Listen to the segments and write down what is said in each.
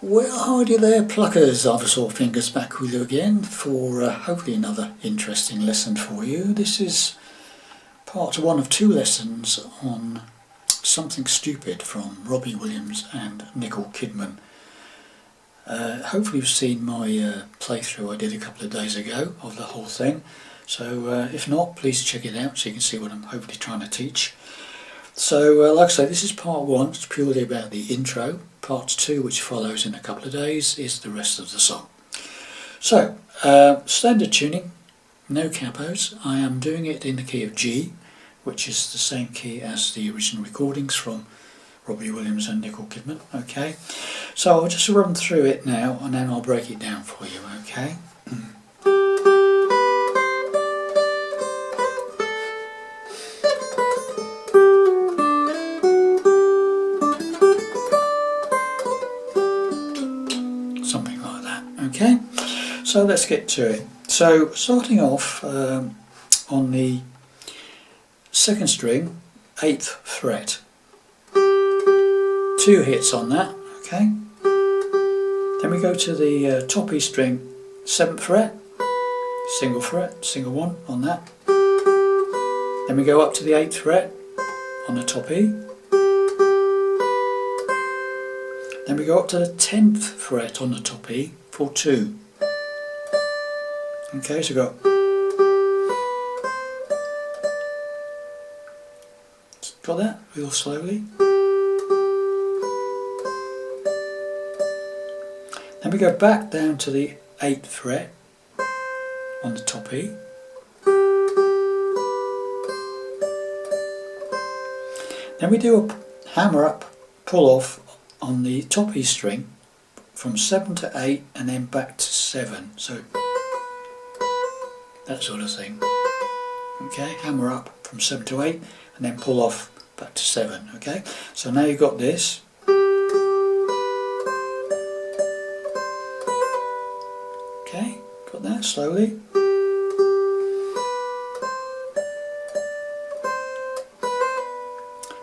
Well, howdy there, pluckers. I've sore fingers back with you again for hopefully another interesting lesson for you. This is part one of two lessons on Something Stupid from Robbie Williams and Nicole Kidman. Hopefully you've seen my playthrough I did a couple of days ago of the whole thing. So if not, please check it out so you can see what I'm hopefully trying to teach. So like I say, this is part one. It's purely about the intro. Part two, which follows in a couple of days, is the rest of the song. So standard tuning, no capos. I am doing it in the key of G, which is the same key as the original recordings from Robbie Williams and Nicole Kidman. Okay, so I'll just run through it now and then I'll break it down for you. Okay. Something like that. Okay, so let's get to it. So starting off on the second string, 8th fret, 2 hits on that. Okay, then we go to the top E string, 7th fret, single 1 on that. Then we go up to the 8th fret on the top E. Then we go up to the 10th fret on the top E for 2. Okay, so got that real slowly. Then we go back down to the 8th fret on the top E. Then we do a hammer up, pull off on the top E string from 7 to 8 and then back to 7, so that sort of thing. Okay, hammer up from 7 to 8 and then pull off back to 7. Okay, so now you've got this. Okay, got that slowly.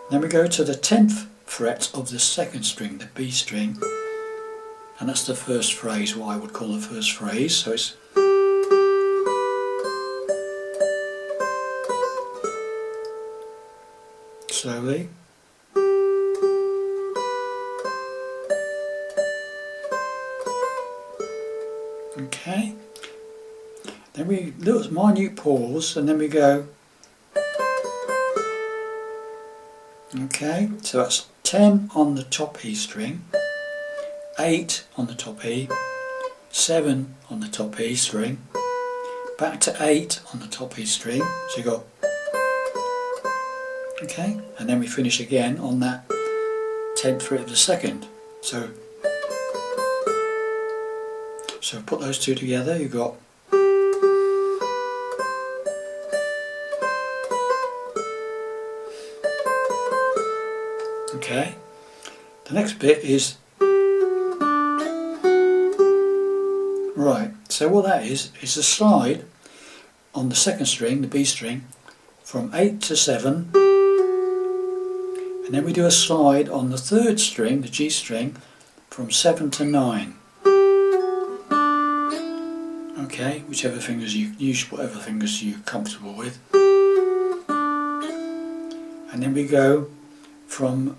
Then we go to the 10th fret of the second string, the B string, and that's the first phrase, what I would call the first phrase. So it's slowly. Okay, then we little minute pause and then we go. Okay, so that's 10 on the top E string, 8 on the top E, 7 on the top E string, back to 8 on the top E string, so you got, okay, and then we finish again on that 10th fret of the second. So put those two together, you've got okay. The next bit is right. So what that is a slide on the second string, the B string, from 8 to 7, and then we do a slide on the third string, the G string, from 7 to 9. Okay, whichever fingers you use, whatever fingers you're comfortable with, and then we go from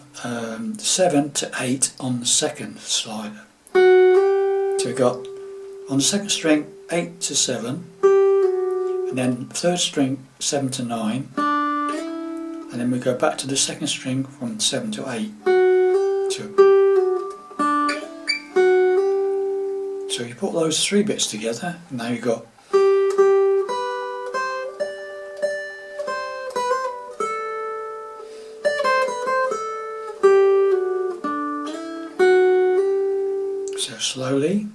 7 to 8 on the second slide. So we've got on the second string 8 to 7, and then third string 7 to 9, and then we go back to the second string from 7 to 8. So you put those three bits together, and now you've got so slowly.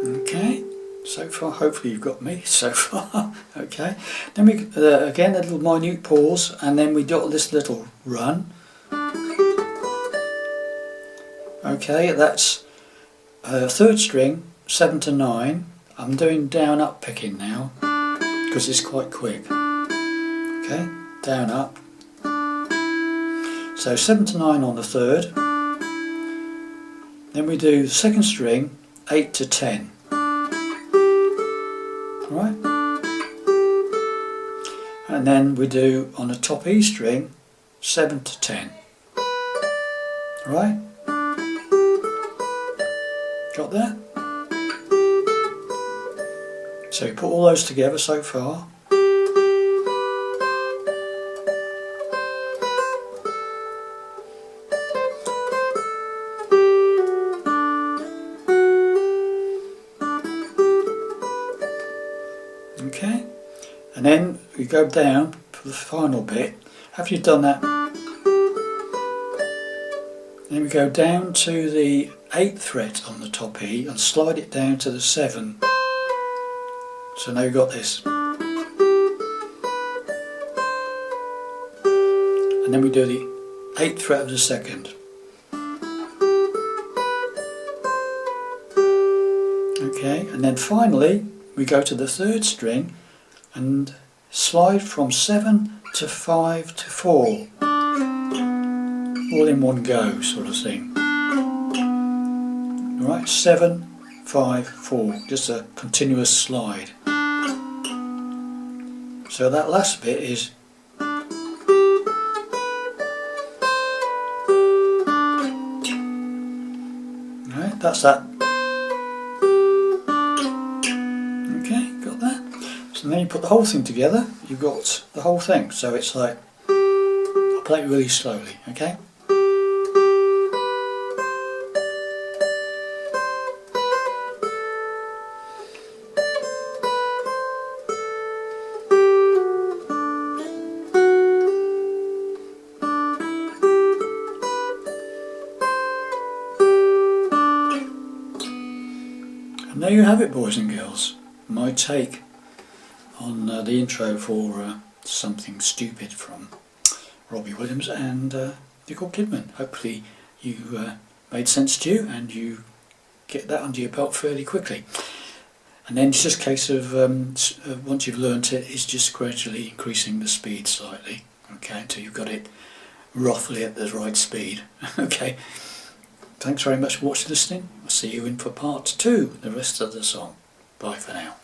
Okay, so far hopefully you've got me so far. Okay, then we again a little minute pause and then we do this little run. Okay, that's third string 7 to 9. I'm doing down up picking now because it's quite quick. Okay, down up. So 7 to 9 on the 3rd. Then we do the 2nd string 8 to 10. Alright? And then we do on the top E string 7 to 10. Alright? Got that? So you put all those together so far. Okay, and then we go down for the final bit. After you've done that, then we go down to the 8th fret on the top E and slide it down to the 7. So now you've got this. And then we do the 8th fret of the 2nd. Okay, and then finally we go to the 3rd string and slide from 7 to 5 to 4. All in one go sort of thing. Alright, 7, 5, 4. Just a continuous slide. So that last bit is right, that's that. Okay, got that. So then you put the whole thing together, you've got the whole thing. So it's like, I'll play it really slowly, okay? And there you have it, boys and girls, my take on the intro for Something Stupid from Robbie Williams and Nicole Kidman. Hopefully you made sense to you and you get that under your belt fairly quickly. And then it's just a case of once you've learnt it, it's just gradually increasing the speed slightly, okay, until you've got it roughly at the right speed. Okay. Thanks very much for watching, listening. I'll see you in for part 2, the rest of the song. Bye for now.